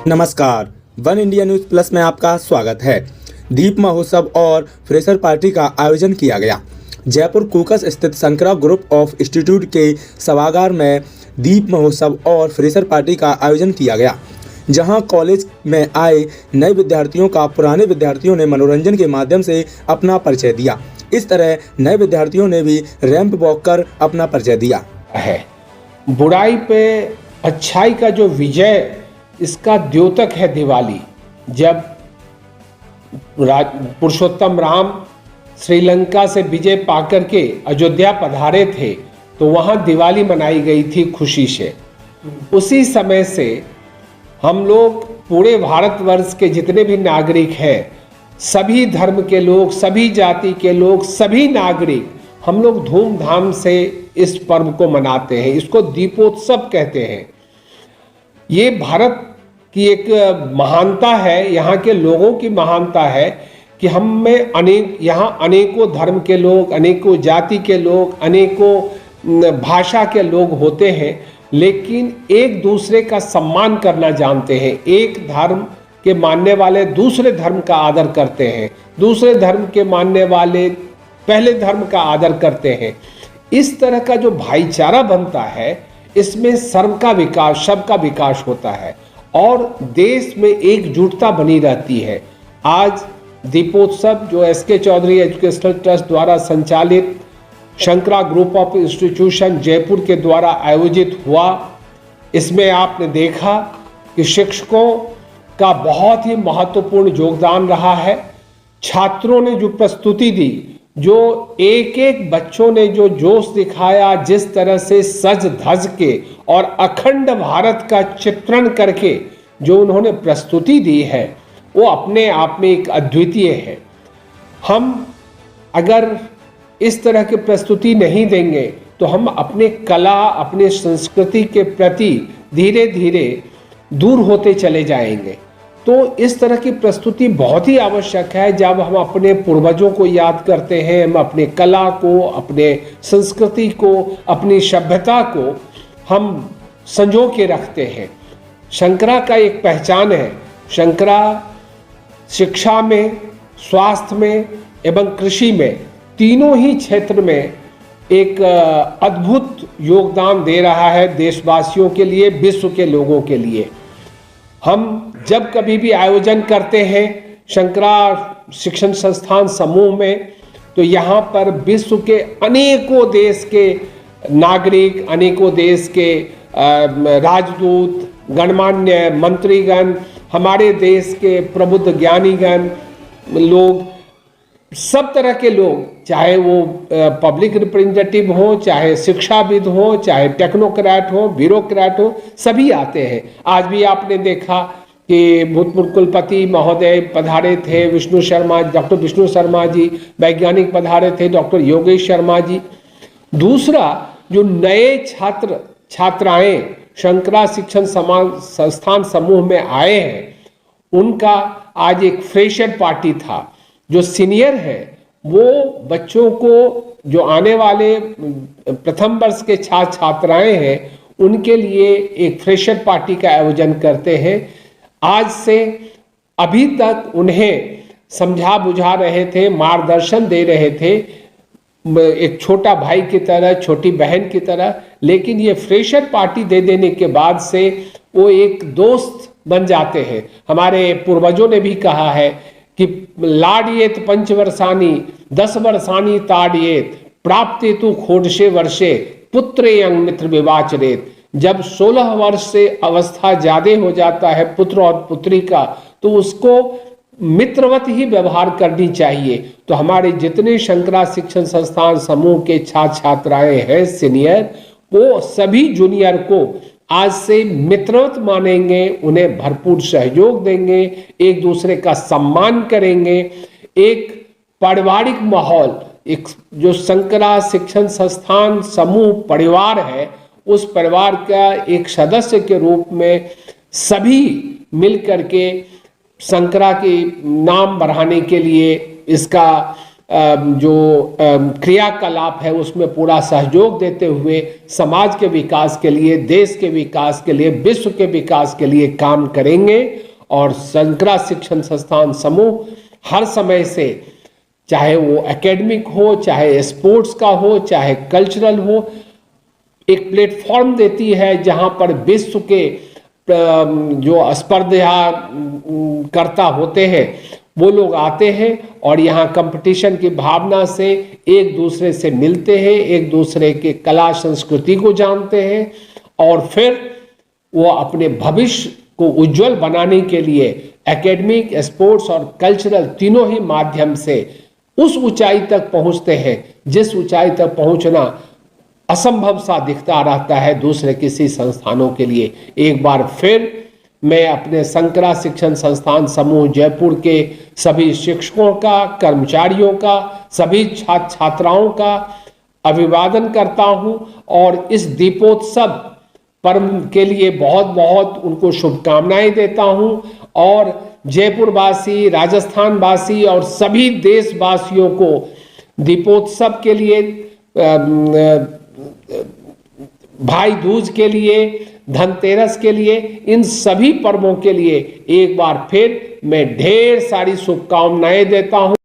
नमस्कार, one India news plus में आपका स्वागत है। दीप महोत्सव और फ्रेशर पार्टी का आयोजन किया गया। जयपुर कोकस स्थित शंकरा ग्रुप ऑफ इंस्टीट्यूट के सभागार में दीप महोत्सव और फ्रेशर पार्टी का आयोजन किया गया, जहां कॉलेज में आए नए विद्यार्थियों का पुराने विद्यार्थियों ने मनोरंजन के माध्यम से अपना परिचय दिया। इस तरह नए विद्यार्थियों ने भी रैंप वॉक कर अपना परिचय दिया है। बुराई पे अच्छाई का जो विजय, इसका द्योतक है दिवाली। जब पुरुषोत्तम राम श्रीलंका से विजय पाकर के अयोध्या पधारे थे तो वहां दिवाली मनाई गई थी खुशी से। उसी समय से हम लोग पूरे भारतवर्ष के जितने भी नागरिक हैं, सभी धर्म के लोग, सभी जाति के लोग, सभी नागरिक हम लोग धूमधाम से इस पर्व को मनाते हैं। इसको दीपोत्सव कहते हैं। ये भारत की एक महानता है, यहाँ के लोगों की महानता है कि हम में यहाँ अनेकों धर्म के लोग, अनेकों जाति के लोग, अनेकों भाषा के लोग होते हैं, लेकिन एक दूसरे का सम्मान करना जानते हैं। एक धर्म के मानने वाले दूसरे धर्म का आदर करते हैं, दूसरे धर्म के मानने वाले पहले धर्म का आदर करते हैं। इस तरह का जो भाईचारा बनता है, इसमें सर्व का विकास, सबका विकास होता है और देश में एकजुटता बनी रहती है। आज दीपोत्सव जो एसके चौधरी एजुकेशनल ट्रस्ट द्वारा संचालित Shankara group of institution Jaipur के द्वारा आयोजित हुआ, इसमें आपने देखा कि शिक्षकों का बहुत ही महत्वपूर्ण योगदान रहा है। छात्रों ने जो प्रस्तुति दी, जो एक एक बच्चों ने जो जोश दिखाया, जिस तरह से सज धज के और अखंड भारत का चित्रण करके जो उन्होंने प्रस्तुति दी है, वो अपने आप में एक अद्वितीय है। हम अगर इस तरह की प्रस्तुति नहीं देंगे तो हम अपने कला, अपने संस्कृति के प्रति धीरे धीरे दूर होते चले जाएंगे। तो इस तरह की प्रस्तुति बहुत ही आवश्यक है। जब हम अपने पूर्वजों को याद करते हैं, हम अपने कला को, अपने संस्कृति को, अपनी सभ्यता को हम संजो के रखते हैं। शंकरा का एक पहचान है। शंकरा शिक्षा में, स्वास्थ्य में एवं कृषि में, तीनों ही क्षेत्र में एक अद्भुत योगदान दे रहा है देशवासियों के लिए, विश्व के लोगों के लिए। हम जब कभी भी आयोजन करते हैं शंकरा शिक्षण संस्थान समूह में, तो यहाँ पर विश्व के अनेकों देश के नागरिक, अनेकों देश के राजदूत, गणमान्य मंत्रीगण, हमारे देश के प्रबुद्ध ज्ञानीगण लोग, सब तरह के लोग, चाहे वो पब्लिक रिप्रेजेंटेटिव हो, चाहे शिक्षाविद हो, चाहे टेक्नोक्रेट हो, ब्यूरोक्रेट हो, सभी आते हैं। आज भी आपने देखा कि भूतपूर्व कुलपति महोदय पधारे थे, डॉक्टर विष्णु शर्मा जी, वैज्ञानिक पधारे थे, डॉक्टर योगेश शर्मा जी। दूसरा, जो नए छात्र छात्राएं शंकरा शिक्षण संस्थान समूह में आए हैं, उनका आज एक फ्रेशर पार्टी था। जो सीनियर है वो बच्चों को, जो आने वाले प्रथम वर्ष के छात्र छात्राएं हैं, उनके लिए एक फ्रेशर पार्टी का आयोजन करते हैं। आज से अभी तक उन्हें समझा बुझा रहे थे, मार्गदर्शन दे रहे थे, एक छोटा भाई की तरह, छोटी बहन की तरह। लेकिन ये फ्रेशर पार्टी दे देने के बाद से वो एक दोस्त बन जाते हैं। हमारे पूर्वजों ने भी कहा है कि लाडियेत पंचवर्षानी 10 वर्षानी ताड़ियेत प्राप्ते तु खोडशे वर्षे पुत्रे यंग मित्र विवाचरेत। जब 16 वर्ष से अवस्था ज्यादा हो जाता है पुत्र और पुत्री का, तो उसको मित्रवत ही व्यवहार करनी चाहिए। तो हमारे जितने शंकरा शिक्षण संस्थान समूह के छात्र छात्राएं हैं सीनियर, वो सभी जूनियर को आज से मित्रवत मानेंगे, उन्हें भरपूर सहयोग देंगे, एक दूसरे का सम्मान करेंगे। एक पारिवारिक माहौल, एक जो शंकरा शिक्षण संस्थान समूह परिवार है, उस परिवार का एक सदस्य के रूप में सभी मिलकर के शंकरा के नाम बढ़ाने के लिए, इसका जो क्रियाकलाप है उसमें पूरा सहयोग देते हुए समाज के विकास के लिए, देश के विकास के लिए, विश्व के विकास के लिए काम करेंगे। और शंकरा शिक्षण संस्थान समूह हर समय से, चाहे वो एकेडमिक हो, चाहे स्पोर्ट्स का हो, चाहे कल्चरल हो, एक प्लेटफॉर्म देती है जहां पर विश्व के जो स्पर्धा करता होते हैं वो लोग आते हैं और यहाँ कंपटीशन की भावना से एक दूसरे से मिलते हैं, एक दूसरे के कला संस्कृति को जानते हैं और फिर वो अपने भविष्य को उज्जवल बनाने के लिए एकेडमिक, स्पोर्ट्स और कल्चरल तीनों ही माध्यम से उस ऊंचाई तक पहुंचते हैं जिस ऊंचाई तक पहुंचना असंभव सा दिखता रहता है दूसरे किसी संस्थानों के लिए। एक बार फिर मैं अपने शंकरा शिक्षण संस्थान समूह जयपुर के सभी शिक्षकों का, कर्मचारियों का, सभी छात्र छात्राओं का अभिवादन करता हूं और इस दीपोत्सव पर्व के लिए बहुत बहुत उनको शुभकामनाएं देता हूं और जयपुर वासी, राजस्थान वासी और सभी देशवासियों को दीपोत्सव के लिए, भाई दूज के लिए, धनतेरस के लिए, इन सभी पर्वों के लिए एक बार फिर मैं ढेर सारी शुभकामनाएं देता हूं।